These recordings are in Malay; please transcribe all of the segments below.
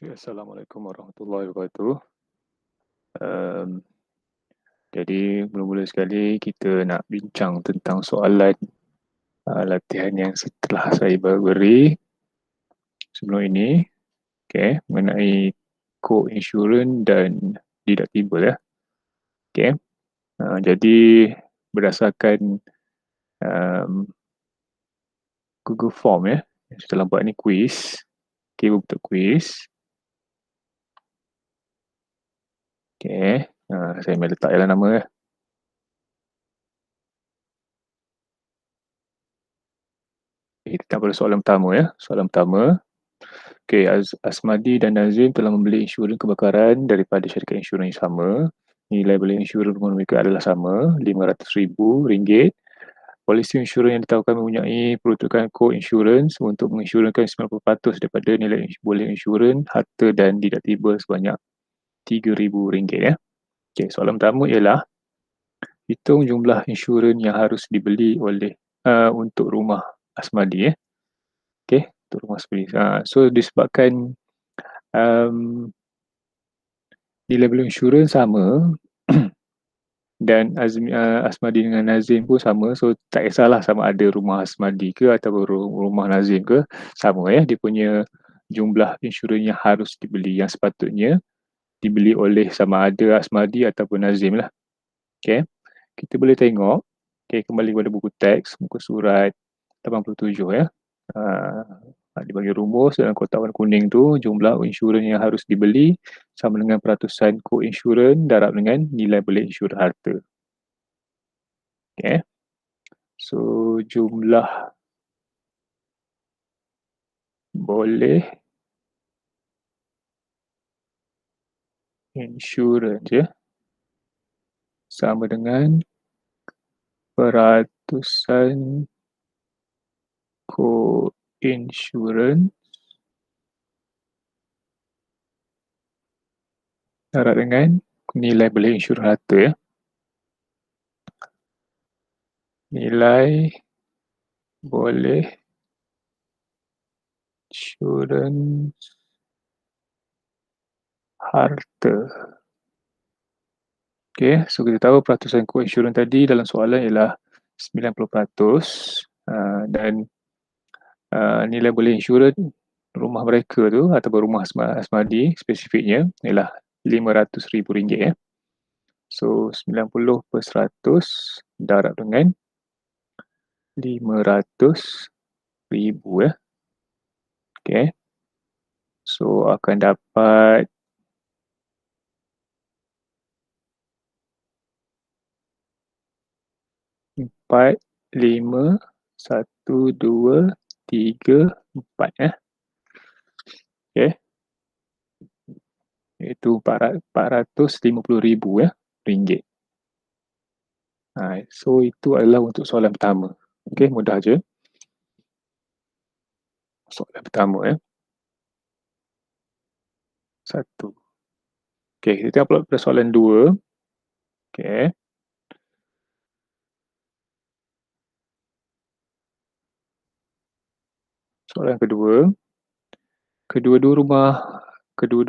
Okay, Assalamualaikum warahmatullahi wabarakatuh. Um, jadi mula-mula sekali kita nak bincang tentang soalan latihan yang setelah saya beri sebelum ini, okay, mengenai co-insurance dan deductible ya. Okay. Jadi berdasarkan um, Google Form ya, yang telah buat ni quiz, okay, bentuk quiz. Okay, saya main letak dalam nama ya. Kita pada soalan pertama ya. Soalan pertama, okay, Asmadi dan Nazim telah membeli insurans kebakaran daripada syarikat insurans yang sama. Nilai beli insurans rumah mereka adalah sama, RM500,000. Polisi insurans yang ditawarkan mempunyai peruntukan co-insurans untuk menginsurans 90% daripada nilai boleh insurans, harta dan deductible sebanyak RM3,000 ya. Okay, soalan pertama ialah hitung jumlah insurans yang harus dibeli oleh untuk rumah Asmadi ya. Okay, untuk rumah Asmadi. So disebabkan nilai beli insurans sama dan Asmadi dengan Nazim pun sama, so tak kisahlah sama ada rumah Asmadi ke atau rumah Nazim ke, sama ya, dia punya jumlah insurans yang harus dibeli, yang sepatutnya dibeli oleh sama ada Asmadi ataupun Nazim lah. Okay, kita boleh tengok, okay, kembali kepada buku teks, muka surat 87 ya. Dibagi rumus dalam kotak warna kuning tu, jumlah insurans yang harus dibeli sama dengan peratusan co-insurans darab dengan nilai beli insurans harta. Okay. So, jumlah boleh insurans ya, sama dengan peratusan co-insurans darab dengan nilai beli insurans harta ya. Nilai boleh insurans harta. Okay, so kita tahu peratusan co-insurans tadi dalam soalan ialah 90%, dan nilai boleh insurans rumah mereka tu ataupun rumah Asmadi spesifiknya ialah RM500,000 ya. So 90% darab dengan 500,000 ya. Okay. So akan dapat 4,5,1,2,3,4 ya. Okay. Itu RM450,000 ya, ringgit. So itu adalah untuk soalan pertama. Okay, mudah je. Soalan pertama ya. Satu. Okay, kita tengok pula pada soalan dua. Okay. Soalan kedua. Kedua-dua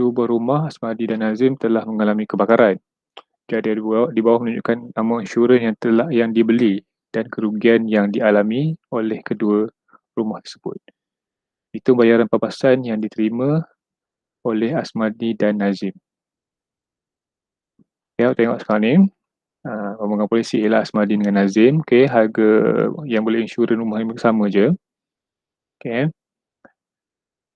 buah rumah Asmadi dan Nazim telah mengalami kebakaran. Jadi di bawah menunjukkan nama insurans yang dibeli dan kerugian yang dialami oleh kedua rumah tersebut. Itu bayaran papasan yang diterima oleh Asmadi dan Nazim. Okay, tengok sekarang ni. Rombongan polisi ialah Asmadi dengan Nazim. Okay, harga yang boleh insurans rumah ini sama je. Okay.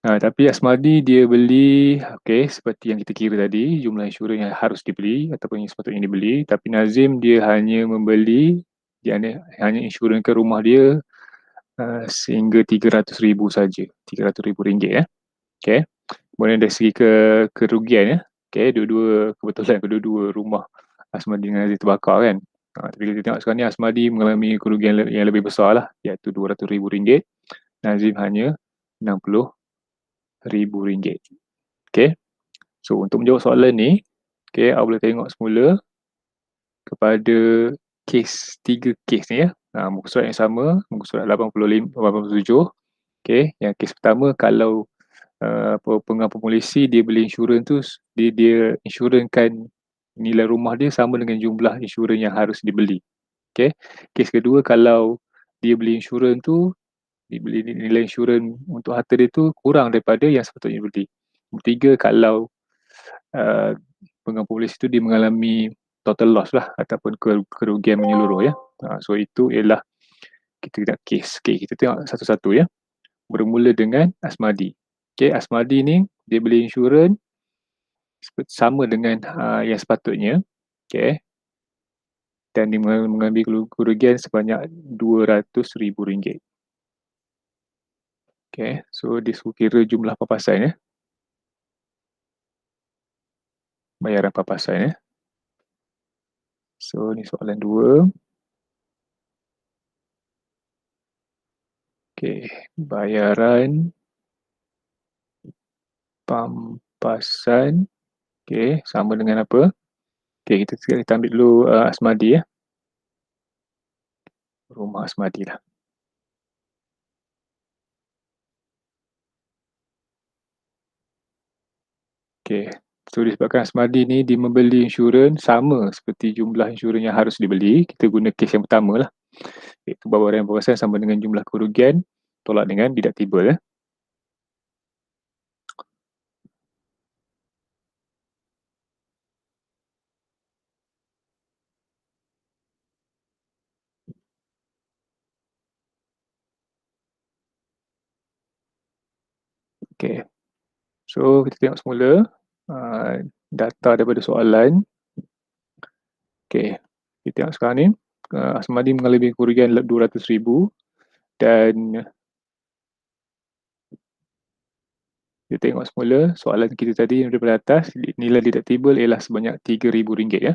Tapi Asmadi dia beli, okay, seperti yang kita kira tadi, jumlah insurans yang harus dibeli ataupun yang sepatutnya dibeli. Tapi Nazim dia hanya membeli, dia hanya insurankan rumah dia sehingga RM300,000 saja, RM300,000 ya. Okay. Kemudian dari segi kerugian ya, okay, kebetulan kedua-dua rumah Asmadi dengan Nazim terbakar kan. Tapi kita tengok sekarang ni Asmadi mengalami kerugian yang lebih besar lah, iaitu RM200,000. Nazim hanya RM60,000. Okay. So untuk menjawab soalan ni, okay, awak boleh tengok semula kepada tiga kes ni ya. Muka surat yang sama, muka surat 87. Okay, yang kes pertama, kalau Pengapung polisi dia beli insurans tu dia insurankan nilai rumah dia sama dengan jumlah insurans yang harus dibeli. Okey. Kes kedua, kalau dia beli insurans tu, dia beli nilai insurans untuk harta dia tu kurang daripada yang sepatutnya beli. Ketiga, kalau uh, pengapung polisi tu dia mengalami total loss lah ataupun kerugian menyeluruh ya. So itu ialah kita nak kes. Okay, kita tengok satu-satu ya. Bermula dengan Asmadi. Okay, Asmadi ni dia beli insurans sama dengan yang sepatutnya. Okay. Dan dia mengambil kerugian sebanyak RM200,000. Okay, so dia suruh kira jumlah papasan ya. Bayaran papasan ya. So ni soalan 2. Okay, bayaran pampasan. Okay, sama dengan apa? Okay, kita ambil dulu Asmadi ya. Rumah Asmadi lah. Okay, so disebabkan Asmadi ni dia membeli insurans sama seperti jumlah insurans yang harus dibeli, kita guna kes yang pertama lah. Iaitu bayaran pampasan sama dengan jumlah kerugian, tolak dengan deductible ya. Okay, so kita tengok semula data daripada soalan. Okay, kita tengok sekarang ni. Asmadi mengalami kerugian RM200,000 dan kita tengok semula soalan kita tadi daripada atas, nilai deductible ialah sebanyak RM3,000 ya.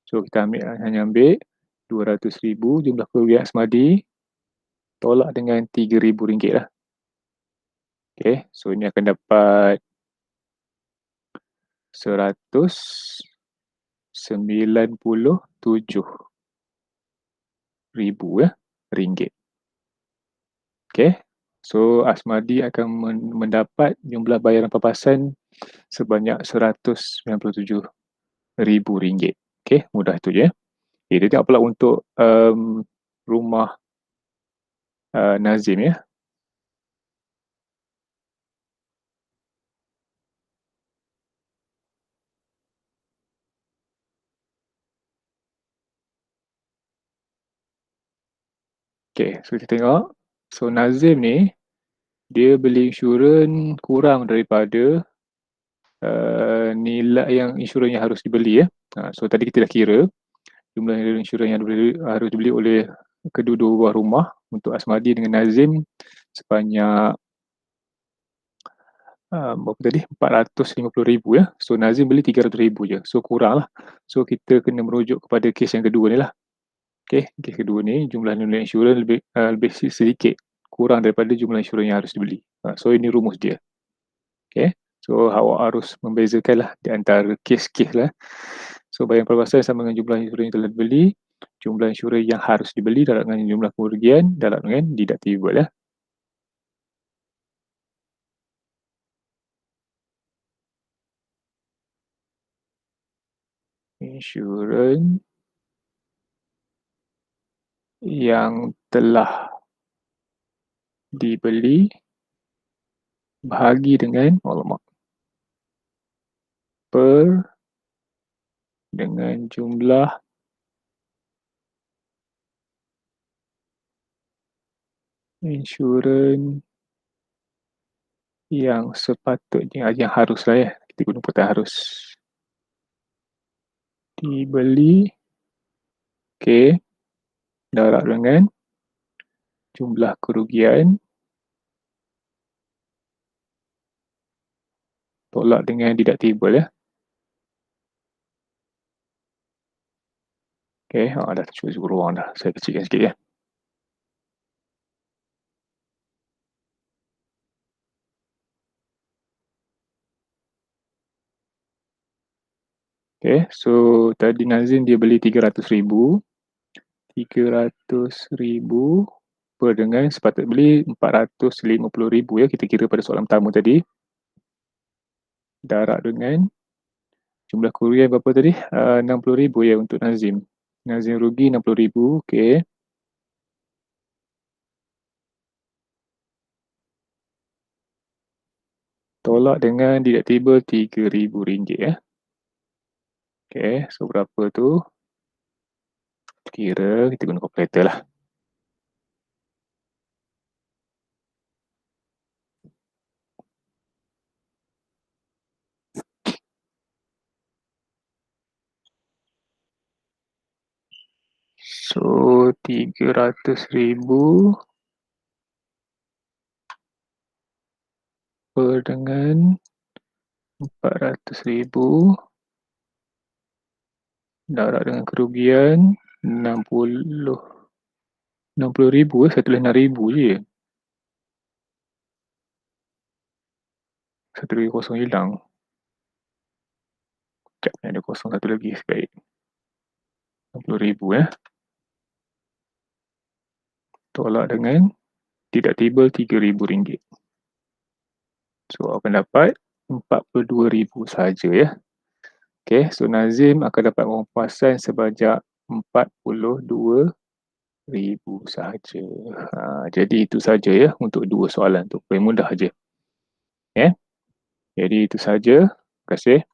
So kita hanya ambil RM200,000 jumlah kerugian Asmadi tolak dengan RM3,000 lah. Okay, so ini akan dapat RM197,000 ya, ringgit. Okay, so Asmadi akan mendapat jumlah bayaran papasan sebanyak RM197,000. Okay, mudah tu je. Okay, kita tengok pula untuk rumah Nazim ya. Okay, so kita tengok. So Nazim ni, dia beli insurans kurang daripada nilai yang insurans yang harus dibeli ya. So tadi kita dah kira jumlah insurans yang harus dibeli oleh kedua-dua buah rumah untuk Asmadi dengan Nazim sebanyak berapa tadi? RM450,000 ya. So Nazim beli RM300,000 je. So kurang lah. So kita kena merujuk kepada kes yang kedua ni lah. Okay, kes kedua ni jumlah nilai insurans lebih sedikit kurang daripada jumlah insurans yang harus dibeli. So ini rumus dia. Okay, so awak harus membezakan lah di antara kes-kes lah. So bayaran perluasan sama dengan jumlah insurans yang telah dibeli, jumlah insurans yang harus dibeli darab dengan jumlah kerugian darab dengan deductible lah. Insurans yang telah dibeli bahagi dengan per dengan jumlah insurans yang sepatutnya, yang harus lah ya, kita guna kata harus dibeli. Okay, darab dengan jumlah kerugian tolak dengan deductible ya. Okay, dah cuba ruang dah. Saya kecilkan sikit ya. Okay, so tadi Nazim dia beli RM300,000. RM300,000 per dengan sepatut beli RM450,000 ya, kita kira pada soalan pertama tadi. darab dengan jumlah kerugian berapa tadi? 60,000 ya untuk Nazim. Nazim rugi 60,000, okey. Tolak dengan deductible RM3,000 ya. Okey, so berapa tu? Kira kita guna kalkulator lah. So 300,000 per dengan 400,000 darab dengan kerugian 60,000 saya tulis 6,000 je. Satu lagi kosong hilang. Sekejap, ada kosong satu lagi sebaik. 60,000 ya. Tolak dengan deductible RM3,000. So akan dapat 42,000 saja ya. Okey, so Nazim akan dapat pengupasan sebanyak 42,000 sahaja. Jadi itu saja ya untuk dua soalan tu. Paling mudah aja. Ya. Jadi itu saja. Terima kasih.